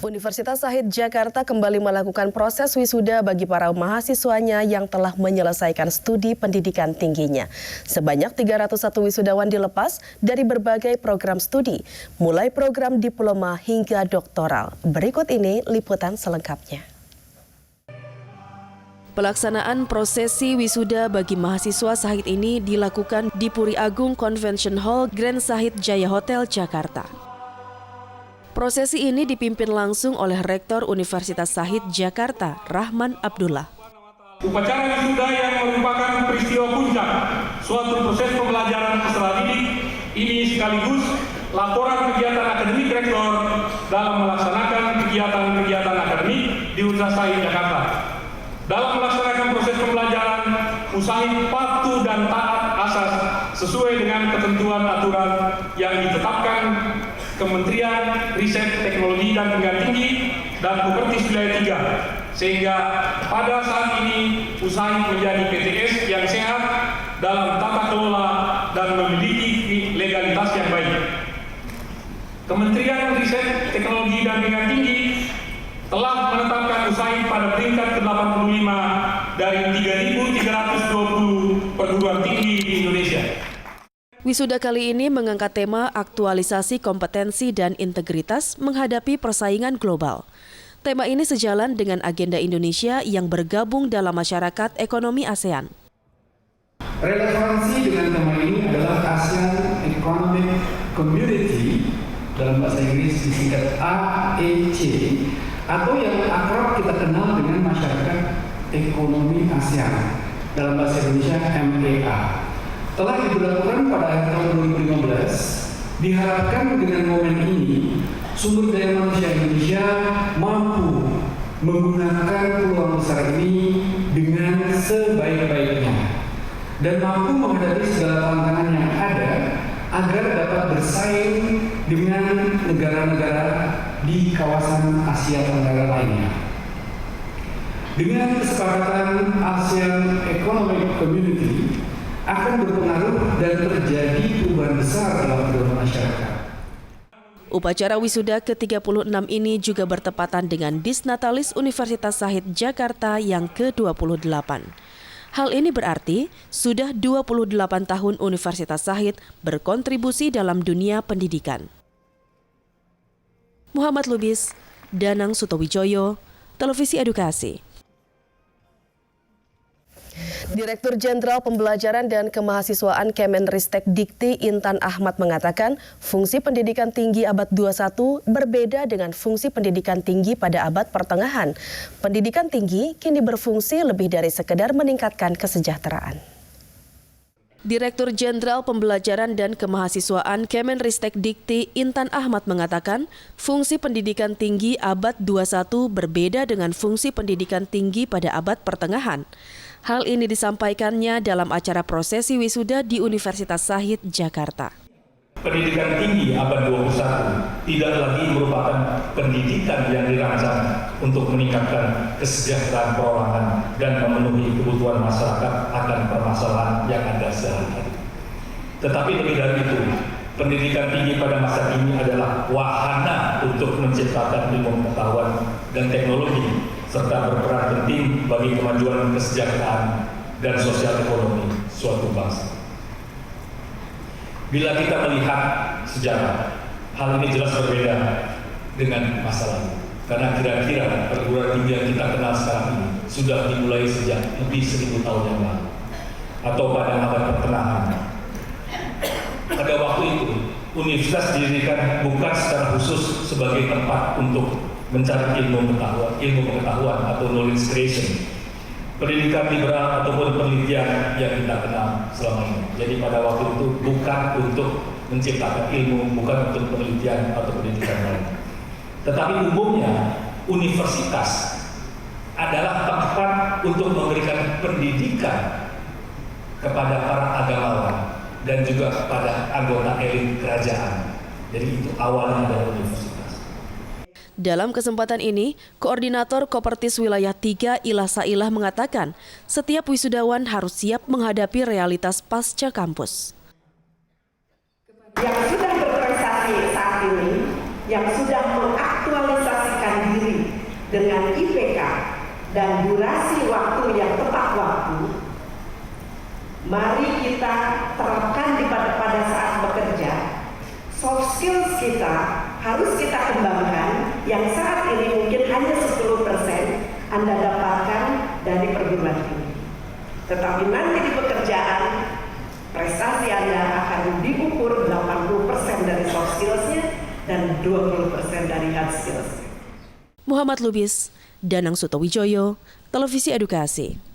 Universitas Shahid Jakarta kembali melakukan proses wisuda bagi para mahasiswanya yang telah menyelesaikan studi pendidikan tingginya. Sebanyak 301 wisudawan dilepas dari berbagai program studi, mulai program diploma hingga doktoral. Berikut ini liputan selengkapnya. Pelaksanaan prosesi wisuda bagi mahasiswa Shahid ini dilakukan di Puri Agung Convention Hall Grand Shahid Jaya Hotel, Jakarta. Prosesi ini dipimpin langsung oleh Rektor Universitas Shahid Jakarta, Rahman Abdullah. Upacara wisuda yang merupakan peristiwa puncak suatu proses pembelajaran peserta didik ini sekaligus laporan kegiatan akademik rektor dalam melaksanakan kegiatan-kegiatan akademik di Universitas Shahid Jakarta. Dalam melaksanakan proses pembelajaran, usahain patuh dan taat asas sesuai dengan ketentuan aturan yang ditetapkan Kementerian Riset Teknologi dan Pendidikan Tinggi dan Buppertis Wilayah 3, sehingga pada saat ini usahain menjadi PTS yang sehat dalam tata kelola dan memiliki legalitas yang baik. Kementerian Riset Teknologi dan Pendidikan Tinggi telah menetapkan usahain pada peringkat ke-85 dari 3.320 perguruan tinggi di Indonesia. Wisuda kali ini mengangkat tema aktualisasi kompetensi dan integritas menghadapi persaingan global. Tema ini sejalan dengan agenda Indonesia yang bergabung dalam masyarakat ekonomi ASEAN. Relevansi dengan tema ini adalah ASEAN Economic Community, dalam bahasa Inggris disingkat AEC, atau yang akrab kita kenal dengan masyarakat ekonomi ASEAN, dalam bahasa Indonesia MEA. Telah diberlakukan pada akhir tahun 2015, diharapkan dengan momen ini, sumber daya manusia Indonesia mampu menggunakan peluang besar ini dengan sebaik-baiknya dan mampu menghadapi segala tantangan yang ada agar dapat bersaing dengan negara-negara di kawasan Asia Tenggara lainnya. Dengan kesepakatan ASEAN Economic Community akan berpengaruh dan terjadi perubahan besar dalam kehidupan masyarakat. Upacara wisuda ke-36 ini juga bertepatan dengan Disnatalis Universitas Shahid Jakarta yang ke-28. Hal ini berarti sudah 28 tahun Universitas Shahid berkontribusi dalam dunia pendidikan. Muhammad Lubis, Danang Sutowijoyo, Televisi Edukasi. Direktur Jenderal Pembelajaran dan Kemahasiswaan Kemenristek Dikti Intan Ahmad mengatakan fungsi pendidikan tinggi abad 21 berbeda dengan fungsi pendidikan tinggi pada abad pertengahan. Pendidikan tinggi kini berfungsi lebih dari sekedar meningkatkan kesejahteraan. Direktur Jenderal Pembelajaran dan Kemahasiswaan Kemenristek Dikti Intan Ahmad mengatakan fungsi pendidikan tinggi abad 21 berbeda dengan fungsi pendidikan tinggi pada abad pertengahan. Hal ini disampaikannya dalam acara prosesi wisuda di Universitas Shahid Jakarta. Pendidikan tinggi abad 21 tidak lagi merupakan pendidikan yang dirancang untuk meningkatkan kesejahteraan perorangan dan memenuhi kebutuhan masyarakat akan permasalahan yang ada sehari-hari. Tetapi lebih dari itu, pendidikan tinggi pada masa kini adalah wahana untuk menciptakan ilmu pengetahuan dan teknologi serta berperan penting bagi kemajuan kesejahteraan dan sosial ekonomi suatu bangsa. Bila kita melihat sejarah, hal ini jelas berbeda dengan masa lalu. Karena kira-kira perguruan tinggi yang kita kenal sekarang ini sudah dimulai sejak lebih 1000 tahun yang lalu, atau pada abad pertengahan. Pada waktu itu, universitas didirikan bukan secara khusus sebagai tempat untuk mencari ilmu pengetahuan atau knowledge creation, pendidikan liberal ataupun penelitian yang kita kenal selama ini. Jadi pada waktu itu bukan untuk menciptakan ilmu, bukan untuk penelitian atau pendidikan lain. Tetapi umumnya universitas adalah tempat untuk memberikan pendidikan kepada para agamawan dan juga kepada anggota elit kerajaan. Jadi itu awalnya dari universitas. Dalam kesempatan ini, Koordinator Kopertis Wilayah 3 Ilah Sailah mengatakan setiap wisudawan harus siap menghadapi realitas pasca kampus. Yang sudah berprestasi saat ini yang sudah mengaktualisasikan diri dengan IPK dan durasi waktu yang tepat waktu, mari kita terapkan pada saat bekerja. Soft skills kita harus kita kembangkan yang saat ini mungkin hanya 10% Anda dapatkan dari perguruan tinggi. Tetapi nanti di pekerjaan, prestasi Anda akan diukur 80% dari soft skills-nya dan 20% dari hard skills. Muhammad Lubis, Danang Sutowijoyo, Televisi Edukasi.